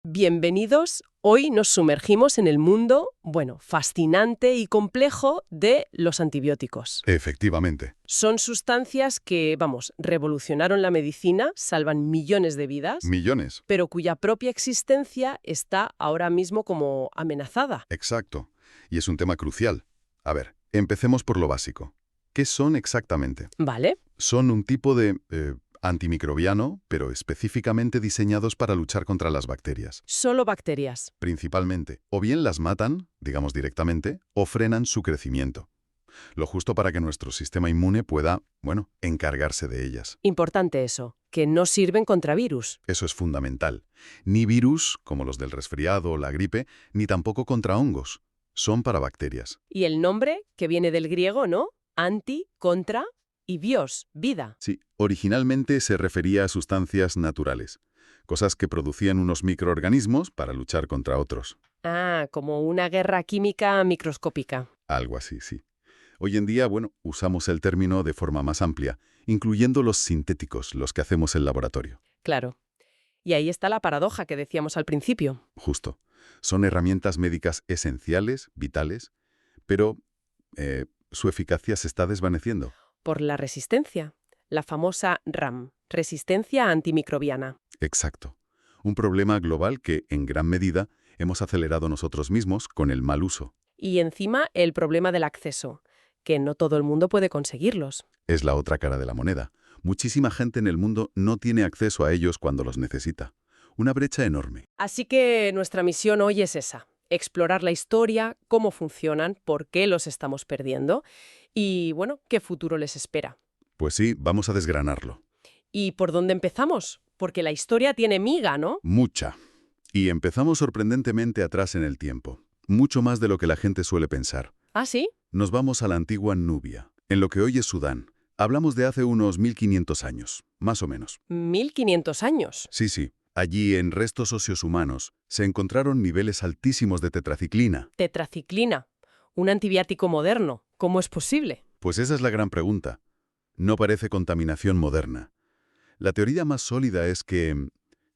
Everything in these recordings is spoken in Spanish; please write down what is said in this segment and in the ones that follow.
Bienvenidos. Hoy nos sumergimos en el mundo, fascinante y complejo de los antibióticos. Efectivamente. Son sustancias que, revolucionaron la medicina, salvan millones de vidas, Millones. pero cuya propia existencia está ahora mismo como amenazada. Exacto. Y es un tema crucial. A ver, empecemos por lo básico. ¿Qué son exactamente? ¿Vale? Son un tipo de antimicrobiano, pero específicamente diseñados para luchar contra las bacterias. Solo bacterias. Principalmente. O bien las matan, digamos directamente, o frenan su crecimiento. Lo justo para que nuestro sistema inmune pueda, encargarse de ellas. Importante eso, que no sirven contra virus. Eso es fundamental. Ni virus, como los del resfriado o la gripe, ni tampoco contra hongos. Son para bacterias. Y el nombre, que viene del griego, ¿no? Anti, contra y bios, vida. Sí, originalmente se refería a sustancias naturales, cosas que producían unos microorganismos para luchar contra otros. Ah, como una guerra química microscópica. Algo así, sí. Hoy en día, usamos el término de forma más amplia, incluyendo los sintéticos, los que hacemos en laboratorio. Claro. Y ahí está la paradoja que decíamos al principio. Justo. Son herramientas médicas esenciales, vitales, pero su eficacia se está desvaneciendo. Por la resistencia. La famosa RAM, resistencia antimicrobiana. Exacto. Un problema global que, en gran medida, hemos acelerado nosotros mismos con el mal uso. Y encima el problema del acceso, que no todo el mundo puede conseguirlos. Es la otra cara de la moneda. Muchísima gente en el mundo no tiene acceso a ellos cuando los necesita. Una brecha enorme. Así que nuestra misión hoy es esa. Explorar la historia, cómo funcionan, por qué los estamos perdiendo y, qué futuro les espera. Pues sí, vamos a desgranarlo. ¿Y por dónde empezamos? Porque la historia tiene miga, ¿no? Mucha. Y empezamos sorprendentemente atrás en el tiempo. Mucho más de lo que la gente suele pensar. ¿Ah, sí? Nos vamos a la antigua Nubia, en lo que hoy es Sudán. Hablamos de hace unos 1500 años, más o menos. 1500 años. Sí. Allí, en restos óseos humanos, se encontraron niveles altísimos de tetraciclina. Tetraciclina, un antibiótico moderno. ¿Cómo es posible? Pues esa es la gran pregunta. No parece contaminación moderna. La teoría más sólida es que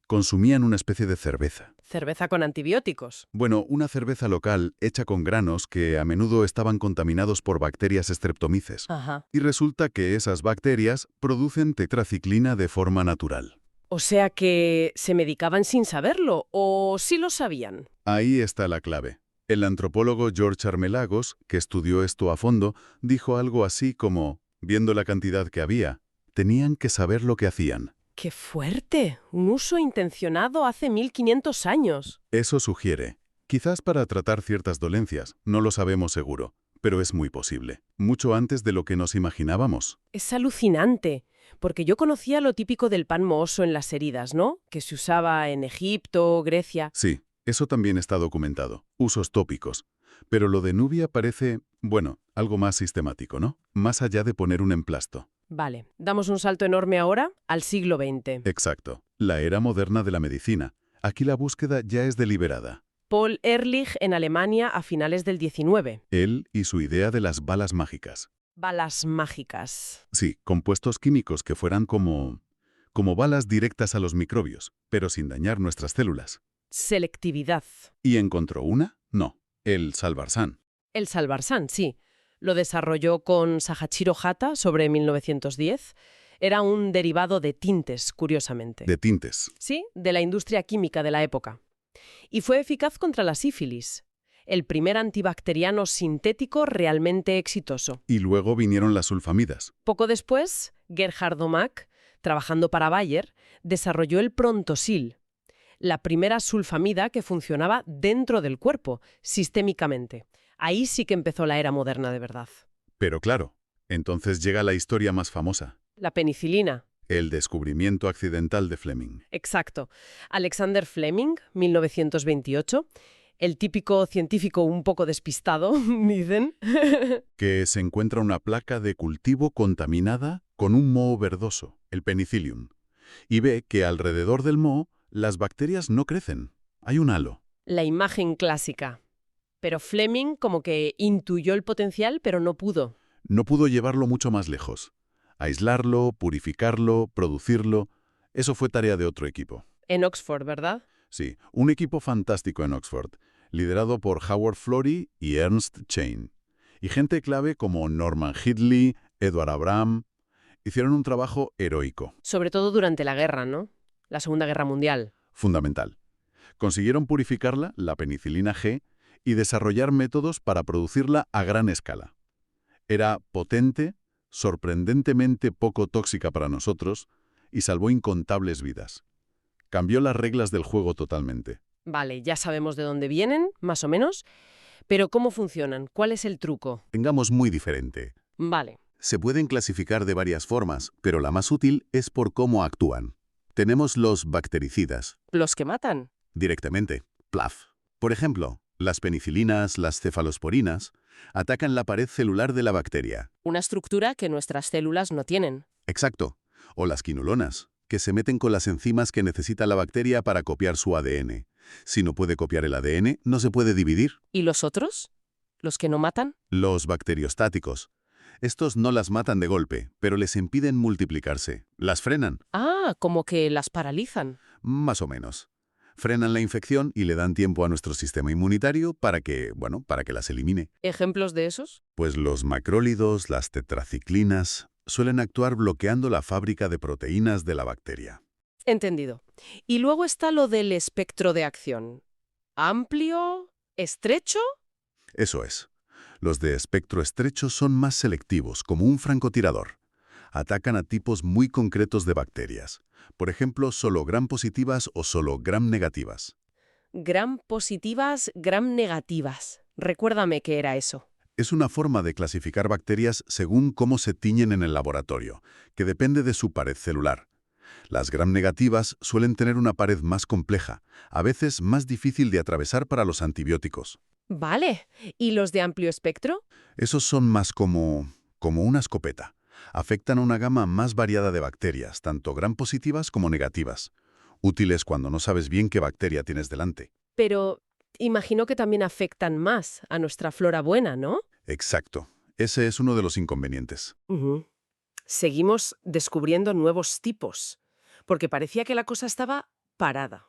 consumían una especie de cerveza. ¿Cerveza con antibióticos? Una cerveza local hecha con granos que a menudo estaban contaminados por bacterias streptomices. Ajá. Y resulta que esas bacterias producen tetraciclina de forma natural. O sea que se medicaban sin saberlo, ¿o sí lo sabían? Ahí está la clave. El antropólogo George Armelagos, que estudió esto a fondo, dijo algo así como, viendo la cantidad que había, tenían que saber lo que hacían. ¡Qué fuerte! Un uso intencionado hace 1500 años. Eso sugiere, quizás para tratar ciertas dolencias, no lo sabemos seguro, pero es muy posible. Mucho antes de lo que nos imaginábamos. Es alucinante, porque yo conocía lo típico del pan mohoso en las heridas, ¿no? Que se usaba en Egipto, Grecia. Sí, eso también está documentado. Usos tópicos. Pero lo de Nubia parece, algo más sistemático, ¿no? Más allá de poner un emplasto. Vale, damos un salto enorme ahora al siglo XX. Exacto. La era moderna de la medicina. Aquí la búsqueda ya es deliberada. Paul Ehrlich en Alemania a finales del XIX. Él y su idea de las balas mágicas. Balas mágicas. Sí, compuestos químicos que fueran como balas directas a los microbios, pero sin dañar nuestras células. Selectividad. ¿Y encontró una? No, el Salvarsan. El Salvarsan, sí. Lo desarrolló con Sahachiro Hata sobre 1910. Era un derivado de tintes, curiosamente. De tintes. Sí, de la industria química de la época. Y fue eficaz contra la sífilis. El primer antibacteriano sintético realmente exitoso. Y luego vinieron las sulfamidas. Poco después, Gerhard Domack, trabajando para Bayer, desarrolló el Prontosil, la primera sulfamida que funcionaba dentro del cuerpo, sistémicamente. Ahí sí que empezó la era moderna de verdad. Pero claro, entonces llega la historia más famosa. La penicilina. El descubrimiento accidental de Fleming. Exacto. Alexander Fleming, 1928. El típico científico un poco despistado, dicen. Que se encuentra una placa de cultivo contaminada con un moho verdoso, el penicillium. Y ve que alrededor del moho las bacterias no crecen. Hay un halo. La imagen clásica. Pero Fleming como que intuyó el potencial, pero no pudo. No pudo llevarlo mucho más lejos. Aislarlo, purificarlo, producirlo, eso fue tarea de otro equipo. En Oxford, ¿verdad? Sí, un equipo fantástico en Oxford, liderado por Howard Florey y Ernst Chain. Y gente clave como Norman Heatley, Edward Abram, hicieron un trabajo heroico, Sobre todo durante la guerra, ¿no? La Segunda Guerra Mundial. fundamental. Consiguieron purificarla, la penicilina G, y desarrollar métodos para producirla a gran escala. Era potente, sorprendentemente poco tóxica para nosotros, y salvó incontables vidas. Cambió las reglas del juego totalmente. Vale, ya sabemos de dónde vienen, más o menos, pero ¿cómo funcionan? ¿Cuál es el truco? Tengamos muy diferente. Vale. Se pueden clasificar de varias formas, pero la más útil es por cómo actúan. Tenemos los bactericidas, ¿Los que matan? directamente, plaf. Por ejemplo, las penicilinas, las cefalosporinas, atacan la pared celular de la bacteria. Una estructura que nuestras células no tienen. Exacto. O las quinolonas, que se meten con las enzimas que necesita la bacteria para copiar su ADN. Si no puede copiar el ADN, no se puede dividir. ¿Y los otros? ¿Los que no matan? Los bacteriostáticos. Estos no las matan de golpe, pero les impiden multiplicarse. Las frenan, Ah, como que las paralizan. más o menos. Frenan la infección y le dan tiempo a nuestro sistema inmunitario para que las elimine. ¿Ejemplos de esos? Pues los macrólidos, las tetraciclinas, suelen actuar bloqueando la fábrica de proteínas de la bacteria. Entendido. Y luego está lo del espectro de acción. ¿Amplio? ¿Estrecho? Eso es. Los de espectro estrecho son más selectivos, como un francotirador. Atacan a tipos muy concretos de bacterias. Por ejemplo, solo gram positivas o solo gram negativas. Gram positivas, gram negativas. Recuérdame qué era eso. Es una forma de clasificar bacterias según cómo se tiñen en el laboratorio, que depende de su pared celular. Las gram negativas suelen tener una pared más compleja, a veces más difícil de atravesar para los antibióticos. Vale. ¿Y los de amplio espectro? Esos son más como una escopeta. Afectan a una gama más variada de bacterias, tanto gram positivas como negativas. Útiles cuando no sabes bien qué bacteria tienes delante. Pero imagino que también afectan más a nuestra flora buena, ¿no? Exacto. Ese es uno de los inconvenientes. Ujú. Seguimos descubriendo nuevos tipos, porque parecía que la cosa estaba parada.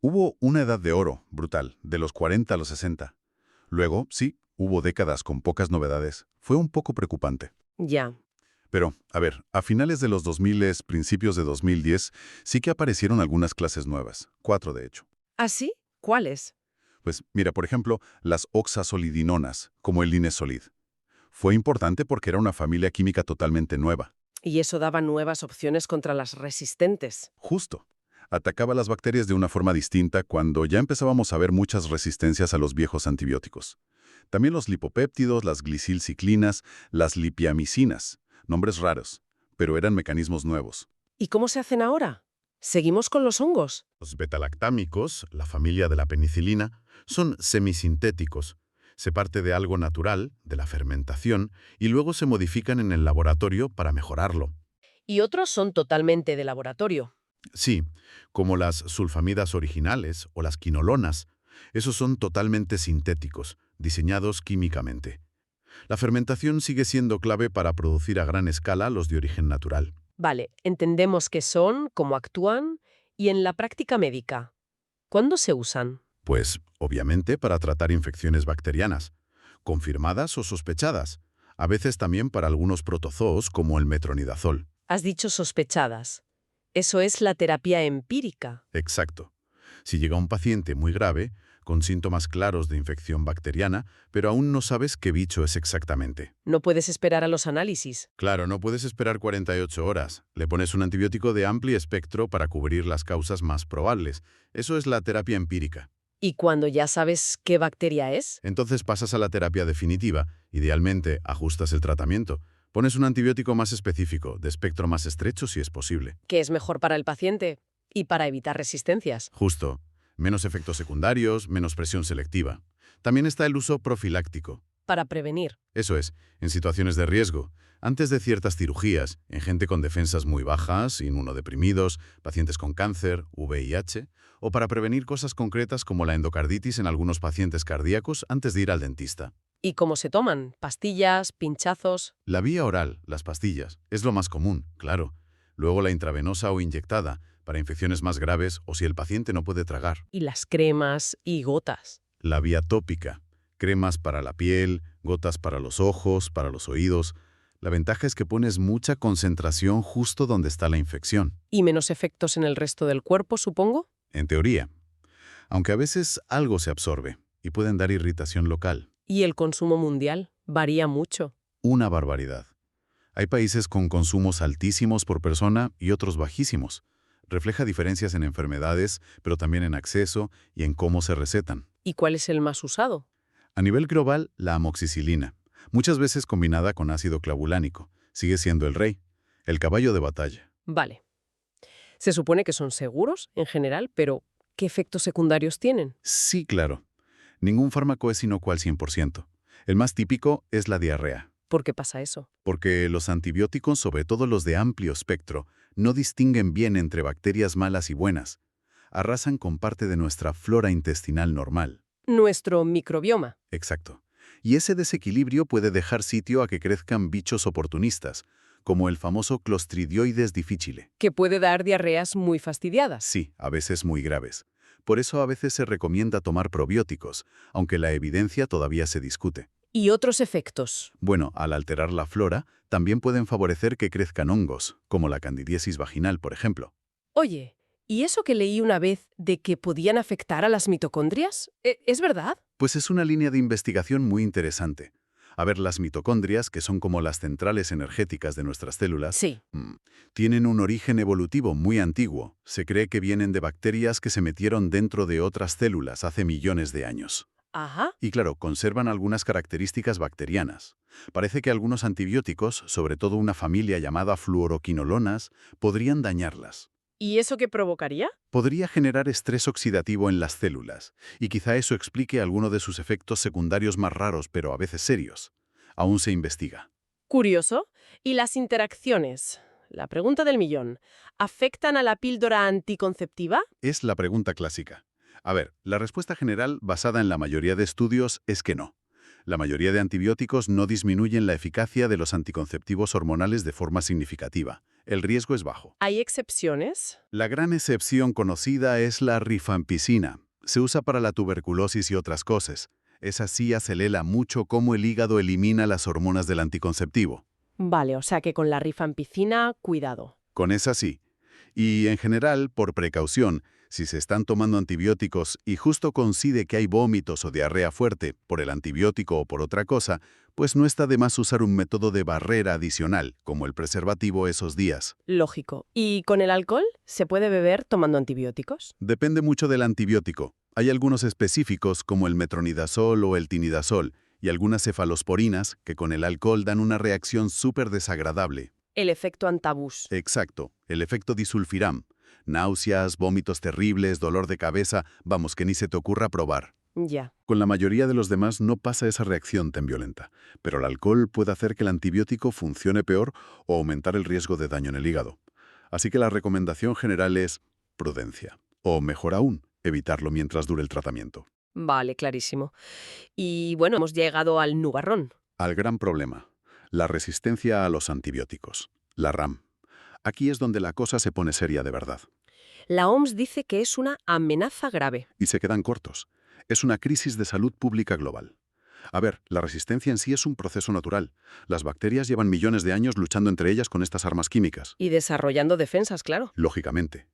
Hubo una edad de oro, brutal, de los 40 a los 60. Luego, sí, hubo décadas con pocas novedades. Fue un poco preocupante. Ya. Pero, a ver, a finales de los 2000, principios de 2010, sí que aparecieron algunas clases nuevas. 4, de hecho. ¿Ah, sí? ¿Cuáles? Pues mira, por ejemplo, las oxazolidinonas, como el Linesolid. Fue importante porque era una familia química totalmente nueva. Y eso daba nuevas opciones contra las resistentes. Justo. Atacaba las bacterias de una forma distinta cuando ya empezábamos a ver muchas resistencias a los viejos antibióticos. También los lipopéptidos, las glicilciclinas, las lipiamicinas. Nombres raros, pero eran mecanismos nuevos. ¿Y cómo se hacen ahora? ¿Seguimos con los hongos? Los betalactámicos, la familia de la penicilina, son semisintéticos. Se parte de algo natural, de la fermentación, y luego se modifican en el laboratorio para mejorarlo. Y otros son totalmente de laboratorio. Sí, como las sulfamidas originales o las quinolonas. Esos son totalmente sintéticos, diseñados químicamente. La fermentación sigue siendo clave para producir a gran escala los de origen natural. Vale, entendemos qué son, cómo actúan, y en la práctica médica, ¿cuándo se usan? Pues, obviamente, para tratar infecciones bacterianas, confirmadas o sospechadas, a veces también para algunos protozoos como el metronidazol. Has dicho sospechadas. Eso es la terapia empírica. Exacto. Si llega un paciente muy grave, con síntomas claros de infección bacteriana, pero aún no sabes qué bicho es exactamente. No puedes esperar a los análisis. Claro, no puedes esperar 48 horas. Le pones un antibiótico de amplio espectro para cubrir las causas más probables. Eso es la terapia empírica. ¿Y cuando ya sabes qué bacteria es? Entonces pasas a la terapia definitiva. Idealmente, ajustas el tratamiento. Pones un antibiótico más específico, de espectro más estrecho si es posible. Que es mejor para el paciente y para evitar resistencias. Justo. Menos efectos secundarios, menos presión selectiva. También está el uso profiláctico. Para prevenir. Eso es, en situaciones de riesgo, antes de ciertas cirugías, en gente con defensas muy bajas, inmunodeprimidos, pacientes con cáncer, VIH, o para prevenir cosas concretas como la endocarditis en algunos pacientes cardíacos antes de ir al dentista. ¿Y cómo se toman? ¿Pastillas? ¿Pinchazos? La vía oral, las pastillas, es lo más común, claro. Luego la intravenosa o inyectada, para infecciones más graves o si el paciente no puede tragar. Y las cremas y gotas. La vía tópica, cremas para la piel, gotas para los ojos, para los oídos. La ventaja es que pones mucha concentración justo donde está la infección, Y menos efectos en el resto del cuerpo, supongo. en teoría. Aunque a veces algo se absorbe y pueden dar irritación local. Y el consumo mundial varía mucho. Una barbaridad. Hay países con consumos altísimos por persona y otros bajísimos. Refleja diferencias en enfermedades, pero también en acceso y en cómo se recetan. ¿Y cuál es el más usado? A nivel global, la amoxicilina, muchas veces combinada con ácido clavulánico, sigue siendo el rey, el caballo de batalla. Vale. Se supone que son seguros en general, pero ¿qué efectos secundarios tienen? Sí, claro. Ningún fármaco es inocuo al 100%. El más típico es la diarrea, ¿Por qué pasa eso? porque los antibióticos, sobre todo los de amplio espectro, no distinguen bien entre bacterias malas y buenas. Arrasan con parte de nuestra flora intestinal normal. Nuestro microbioma. Exacto. Y ese desequilibrio puede dejar sitio a que crezcan bichos oportunistas, como el famoso Clostridioides difficile. Que puede dar diarreas muy fastidiadas. Sí, a veces muy graves. Por eso a veces se recomienda tomar probióticos, aunque la evidencia todavía se discute. Y otros efectos. Bueno, al alterar la flora, también pueden favorecer que crezcan hongos, como la candidiasis vaginal, por ejemplo. Oye, ¿y eso que leí una vez de que podían afectar a las mitocondrias? ¿Es verdad? Pues es una línea de investigación muy interesante. A ver, las mitocondrias, que son como las centrales energéticas de nuestras células, Sí. tienen un origen evolutivo muy antiguo. Se cree que vienen de bacterias que se metieron dentro de otras células hace millones de años. Ajá. Y claro, conservan algunas características bacterianas. Parece que algunos antibióticos, sobre todo una familia llamada fluoroquinolonas, podrían dañarlas. ¿Y eso qué provocaría? Podría generar estrés oxidativo en las células, y quizá eso explique alguno de sus efectos secundarios más raros, pero a veces serios. Aún se investiga. Curioso. ¿Y las interacciones? La pregunta del millón. ¿Afectan a la píldora anticonceptiva? Es la pregunta clásica. A ver, la respuesta general, basada en la mayoría de estudios, es que no. La mayoría de antibióticos no disminuyen la eficacia de los anticonceptivos hormonales de forma significativa. El riesgo es bajo. ¿Hay excepciones? La gran excepción conocida es la rifampicina. Se usa para la tuberculosis y otras cosas. Esa sí acelera mucho cómo el hígado elimina las hormonas del anticonceptivo. Vale, o sea que con la rifampicina, cuidado. Con esa sí. Y en general, por precaución, si se están tomando antibióticos y justo coincide que hay vómitos o diarrea fuerte por el antibiótico o por otra cosa, pues no está de más usar un método de barrera adicional, como el preservativo esos días. Lógico. ¿Y con el alcohol? ¿Se puede beber tomando antibióticos? Depende mucho del antibiótico. Hay algunos específicos como el metronidazol o el tinidazol y algunas cefalosporinas que con el alcohol dan una reacción súper desagradable. El efecto antabús. Exacto, el efecto disulfiram. Náuseas, vómitos terribles, dolor de cabeza, vamos, que ni se te ocurra probar. Ya. Con la mayoría de los demás no pasa esa reacción tan violenta, pero el alcohol puede hacer que el antibiótico funcione peor o aumentar el riesgo de daño en el hígado. Así que la recomendación general es prudencia, o mejor aún, evitarlo mientras dure el tratamiento. Vale, clarísimo. Y bueno, hemos llegado al nubarrón. Al gran problema, la resistencia a los antibióticos, la RAM. Aquí es donde la cosa se pone seria de verdad. La OMS dice que es una amenaza grave. Y se quedan cortos. Es una crisis de salud pública global. A ver, la resistencia en sí es un proceso natural. Las bacterias llevan millones de años luchando entre ellas con estas armas químicas. Y desarrollando defensas, claro. Lógicamente.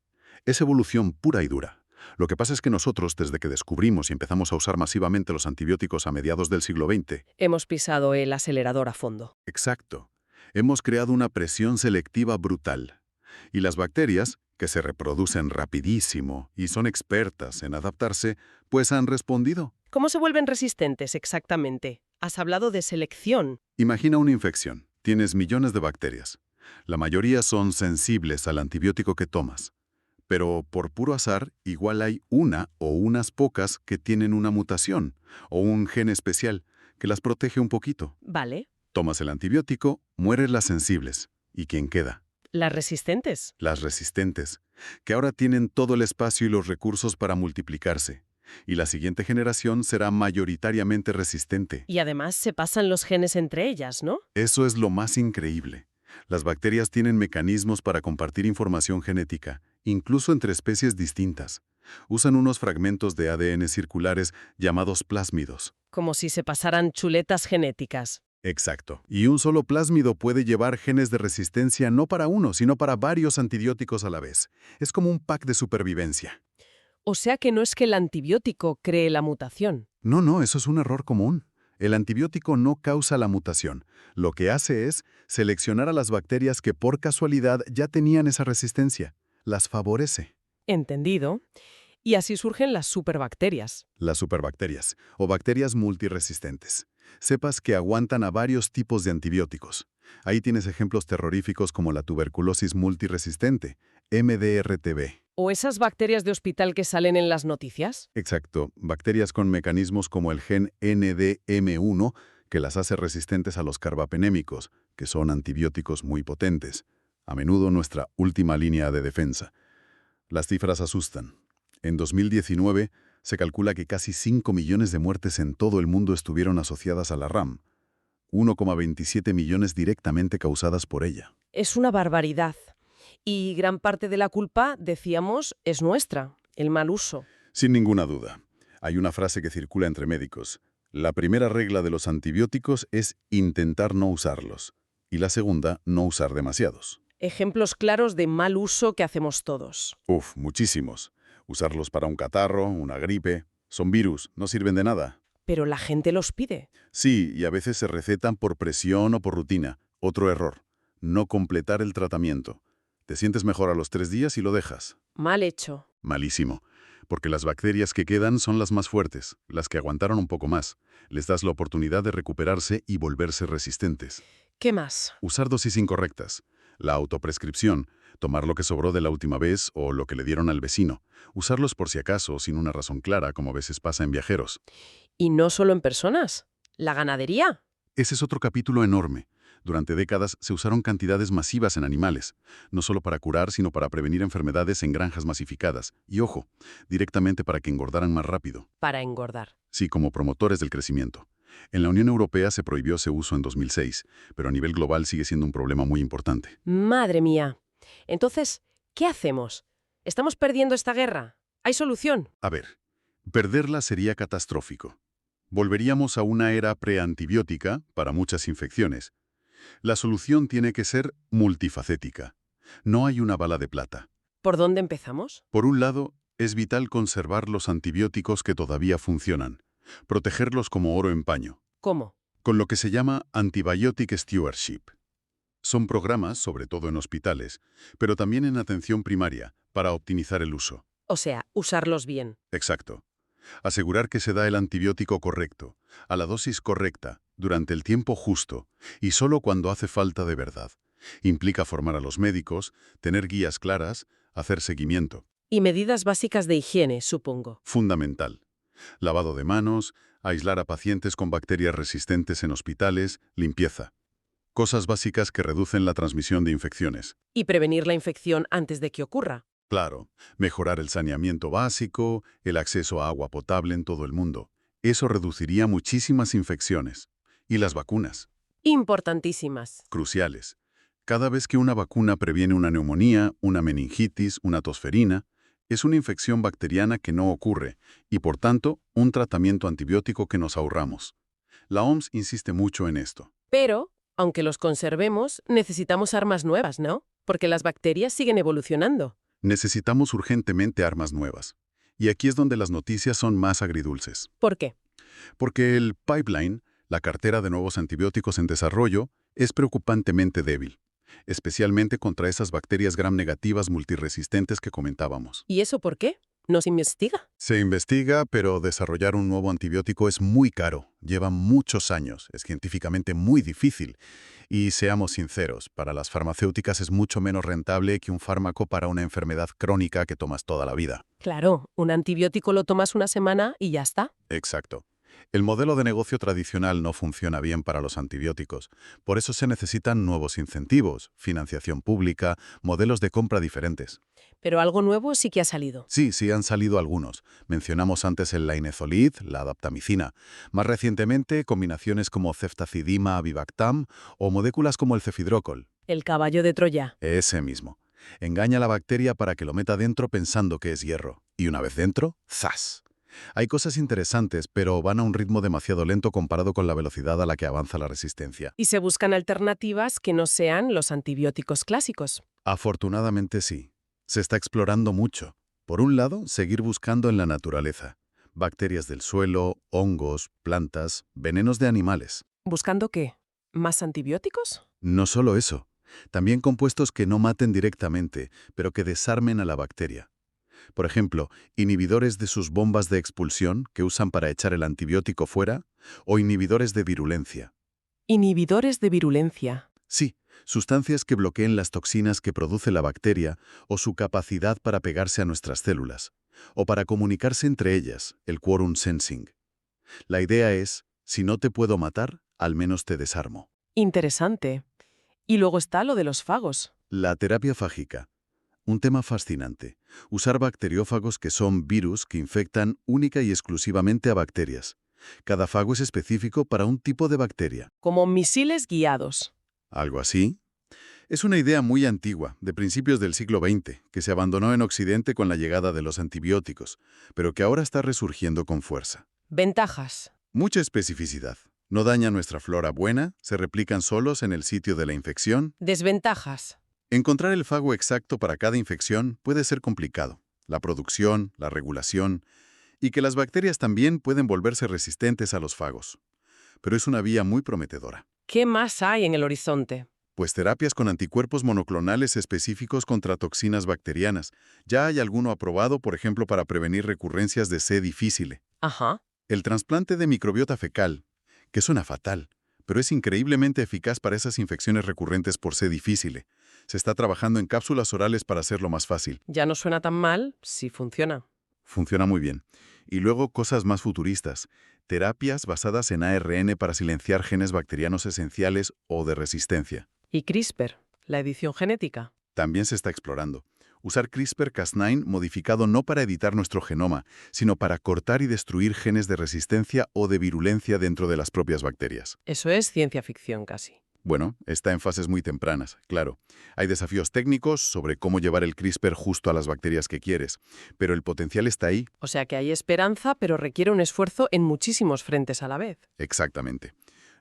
Es evolución pura y dura. Lo que pasa es que nosotros, desde que descubrimos y empezamos a usar masivamente los antibióticos a mediados del siglo XX, Hemos pisado el acelerador a fondo. exacto, hemos creado una presión selectiva brutal. Y las bacterias, que se reproducen rapidísimo y son expertas en adaptarse, pues han respondido. ¿Cómo se vuelven resistentes exactamente? Has hablado de selección. Imagina una infección. Tienes millones de bacterias. La mayoría son sensibles al antibiótico que tomas. Pero por puro azar, igual hay una o unas pocas que tienen una mutación o un gen especial que las protege un poquito. Vale. Tomas el antibiótico, mueren las sensibles. ¿Y quién queda? Las resistentes. Las resistentes, que ahora tienen todo el espacio y los recursos para multiplicarse. Y la siguiente generación será mayoritariamente resistente. Y además se pasan los genes entre ellas, ¿no? Eso es lo más increíble. Las bacterias tienen mecanismos para compartir información genética, incluso entre especies distintas. Usan unos fragmentos de ADN circulares llamados plásmidos. Como si se pasaran chuletas genéticas. Exacto. Y un solo plásmido puede llevar genes de resistencia no para uno, sino para varios antibióticos a la vez. Es como un pack de supervivencia. O sea que no es que el antibiótico cree la mutación. No, eso es un error común. El antibiótico no causa la mutación. Lo que hace es seleccionar a las bacterias que por casualidad ya tenían esa resistencia. Las favorece. Entendido. Y así surgen las superbacterias. Las superbacterias, o bacterias multiresistentes. Sepas que aguantan a varios tipos de antibióticos. Ahí tienes ejemplos terroríficos como la tuberculosis multiresistente, MDR-TB. ¿O esas bacterias de hospital que salen en las noticias? Exacto, bacterias con mecanismos como el gen NDM1, que las hace resistentes a los carbapenémicos, que son antibióticos muy potentes. A menudo nuestra última línea de defensa. Las cifras asustan. En 2019, se calcula que casi 5 millones de muertes en todo el mundo estuvieron asociadas a la RAM. 1,27 millones directamente causadas por ella. Es una barbaridad. Y gran parte de la culpa, decíamos, es nuestra, el mal uso. Sin ninguna duda. Hay una frase que circula entre médicos. La primera regla de los antibióticos es intentar no usarlos. Y la segunda, no usar demasiados. Ejemplos claros de mal uso que hacemos todos. Muchísimos. Usarlos para un catarro, una gripe. Son virus, no sirven de nada. Pero la gente los pide. Sí, y a veces se recetan por presión o por rutina. Otro error. No completar el tratamiento. Te sientes mejor a los 3 días y lo dejas. Mal hecho. Malísimo. Porque las bacterias que quedan son las más fuertes, las que aguantaron un poco más. Les das la oportunidad de recuperarse y volverse resistentes. ¿Qué más? Usar dosis incorrectas. La autoprescripción. Tomar lo que sobró de la última vez o lo que le dieron al vecino. Usarlos por si acaso, sin una razón clara, como a veces pasa en viajeros. Y no solo en personas. ¿La ganadería? Ese es otro capítulo enorme. Durante décadas se usaron cantidades masivas en animales, no solo para curar, sino para prevenir enfermedades en granjas masificadas. Y ojo, directamente para que engordaran más rápido. Para engordar. Sí, como promotores del crecimiento. En la Unión Europea se prohibió ese uso en 2006, pero a nivel global sigue siendo un problema muy importante. Madre mía. Entonces, ¿qué hacemos? ¿Estamos perdiendo esta guerra? ¿Hay solución? A ver, perderla sería catastrófico. Volveríamos a una era preantibiótica para muchas infecciones. La solución tiene que ser multifacética. No hay una bala de plata. ¿Por dónde empezamos? Por un lado, es vital conservar los antibióticos que todavía funcionan, protegerlos como oro en paño, ¿Cómo? con lo que se llama Antibiotic Stewardship. Son programas, sobre todo en hospitales, pero también en atención primaria, para optimizar el uso. O sea, usarlos bien. Exacto. Asegurar que se da el antibiótico correcto, a la dosis correcta, durante el tiempo justo, y solo cuando hace falta de verdad. Implica formar a los médicos, tener guías claras, hacer seguimiento. Y medidas básicas de higiene, supongo. Fundamental. Lavado de manos, aislar a pacientes con bacterias resistentes en hospitales, limpieza. Cosas básicas que reducen la transmisión de infecciones. Y prevenir la infección antes de que ocurra. Claro, mejorar el saneamiento básico, el acceso a agua potable en todo el mundo. Eso reduciría muchísimas infecciones. Y las vacunas. Importantísimas. Cruciales. Cada vez que una vacuna previene una neumonía, una meningitis, una tosferina, es una infección bacteriana que no ocurre y, por tanto, un tratamiento antibiótico que nos ahorramos. La OMS insiste mucho en esto. Pero, aunque los conservemos, necesitamos armas nuevas, ¿no? Porque las bacterias siguen evolucionando. Necesitamos urgentemente armas nuevas. Y aquí es donde las noticias son más agridulces. ¿Por qué? Porque el pipeline, la cartera de nuevos antibióticos en desarrollo, es preocupantemente débil, especialmente contra esas bacterias gram-negativas multiresistentes que comentábamos. ¿Y eso por qué? ¿No se investiga? Se investiga, pero desarrollar un nuevo antibiótico es muy caro, lleva muchos años, es científicamente muy difícil. Y seamos sinceros, para las farmacéuticas es mucho menos rentable que un fármaco para una enfermedad crónica que tomas toda la vida. Claro, un antibiótico lo tomas una semana y ya está. Exacto. El modelo de negocio tradicional no funciona bien para los antibióticos. Por eso se necesitan nuevos incentivos, financiación pública, modelos de compra diferentes. Pero algo nuevo sí que ha salido. Sí, han salido algunos. Mencionamos antes el lainezolid, la adaptamicina. Más recientemente, combinaciones como ceftazidima, avibactam o moléculas como el cefidrócol. El caballo de Troya. Ese mismo. Engaña a la bacteria para que lo meta dentro pensando que es hierro. Y una vez dentro, ¡zas! Hay cosas interesantes, pero van a un ritmo demasiado lento comparado con la velocidad a la que avanza la resistencia. Y se buscan alternativas que no sean los antibióticos clásicos. Afortunadamente sí. Se está explorando mucho. Por un lado, seguir buscando en la naturaleza. Bacterias del suelo, hongos, plantas, venenos de animales. ¿Buscando qué? ¿Más antibióticos? No solo eso. También compuestos que no maten directamente, pero que desarmen a la bacteria. Por ejemplo, inhibidores de sus bombas de expulsión que usan para echar el antibiótico fuera, o inhibidores de virulencia. Inhibidores de virulencia. Sí, sustancias que bloqueen las toxinas que produce la bacteria o su capacidad para pegarse a nuestras células, o para comunicarse entre ellas, el quorum sensing. La idea es, si no te puedo matar, al menos te desarmo. Interesante. Y luego está lo de los fagos. La terapia fágica. Un tema fascinante. Usar bacteriófagos que son virus que infectan única y exclusivamente a bacterias. Cada fago es específico para un tipo de bacteria. Como misiles guiados. ¿Algo así? Es una idea muy antigua, de principios del siglo XX, que se abandonó en Occidente con la llegada de los antibióticos, pero que ahora está resurgiendo con fuerza. Ventajas. Mucha especificidad. No daña nuestra flora buena, se replican solos en el sitio de la infección. Desventajas. Encontrar el fago exacto para cada infección puede ser complicado. La producción, la regulación, y que las bacterias también pueden volverse resistentes a los fagos. Pero es una vía muy prometedora. ¿Qué más hay en el horizonte? Pues terapias con anticuerpos monoclonales específicos contra toxinas bacterianas. Ya hay alguno aprobado, por ejemplo, para prevenir recurrencias de C. difficile. Ajá. El trasplante de microbiota fecal, que suena fatal, pero es increíblemente eficaz para esas infecciones recurrentes por C. difficile. Se está trabajando en cápsulas orales para hacerlo más fácil. Ya no suena tan mal si funciona. Funciona muy bien. Y luego cosas más futuristas. Terapias basadas en ARN para silenciar genes bacterianos esenciales o de resistencia. ¿Y CRISPR, la edición genética? También se está explorando. Usar CRISPR-Cas9 modificado no para editar nuestro genoma, sino para cortar y destruir genes de resistencia o de virulencia dentro de las propias bacterias. Eso es ciencia ficción casi. Bueno, está en fases muy tempranas, claro. Hay desafíos técnicos sobre cómo llevar el CRISPR justo a las bacterias que quieres, pero el potencial está ahí. O sea que hay esperanza, pero requiere un esfuerzo en muchísimos frentes a la vez. Exactamente.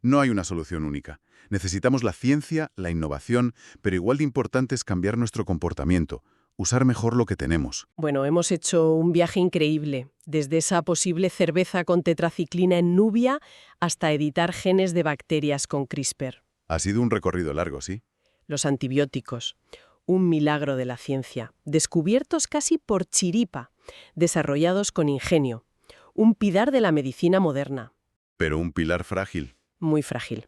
No hay una solución única. Necesitamos la ciencia, la innovación, pero igual de importante es cambiar nuestro comportamiento, usar mejor lo que tenemos. Bueno, hemos hecho un viaje increíble, desde esa posible cerveza con tetraciclina en Nubia hasta editar genes de bacterias con CRISPR. Ha sido un recorrido largo, ¿sí? Los antibióticos, un milagro de la ciencia, descubiertos casi por chiripa, desarrollados con ingenio, un pilar de la medicina moderna. Pero un pilar frágil. Muy frágil.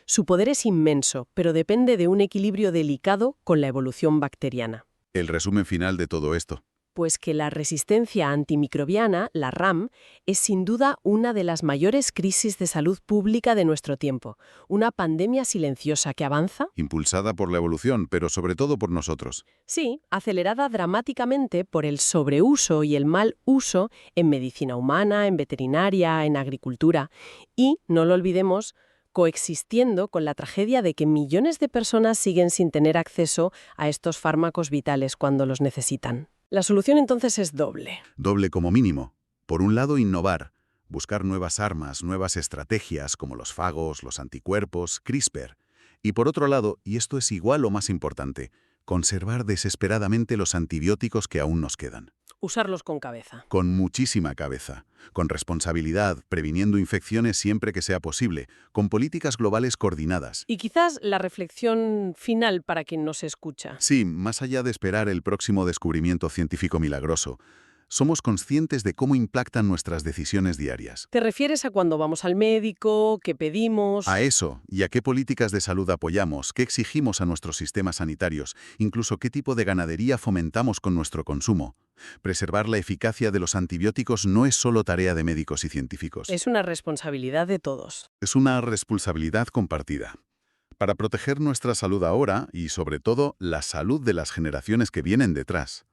Su poder es inmenso, pero depende de un equilibrio delicado con la evolución bacteriana. El resumen final de todo esto. Pues que la resistencia antimicrobiana, la RAM, es sin duda una de las mayores crisis de salud pública de nuestro tiempo. Una pandemia silenciosa que avanza. Impulsada por la evolución, pero sobre todo por nosotros. Sí, acelerada dramáticamente por el sobreuso y el mal uso en medicina humana, en veterinaria, en agricultura. Y, no lo olvidemos, coexistiendo con la tragedia de que millones de personas siguen sin tener acceso a estos fármacos vitales cuando los necesitan. La solución entonces es doble. Doble como mínimo. Por un lado, innovar. Buscar nuevas armas, nuevas estrategias como los fagos, los anticuerpos, CRISPR. Y por otro lado, y esto es igual o más importante, conservar desesperadamente los antibióticos que aún nos quedan. Usarlos con cabeza. Con muchísima cabeza, con responsabilidad, previniendo infecciones siempre que sea posible, con políticas globales coordinadas. Y quizás la reflexión final para quien nos escucha. Sí, más allá de esperar el próximo descubrimiento científico milagroso, somos conscientes de cómo impactan nuestras decisiones diarias. ¿Te refieres a cuando vamos al médico, qué pedimos? A eso, y a qué políticas de salud apoyamos, qué exigimos a nuestros sistemas sanitarios, incluso qué tipo de ganadería fomentamos con nuestro consumo. Preservar la eficacia de los antibióticos no es solo tarea de médicos y científicos. Es una responsabilidad de todos. Es una responsabilidad compartida. Para proteger nuestra salud ahora y, sobre todo, la salud de las generaciones que vienen detrás.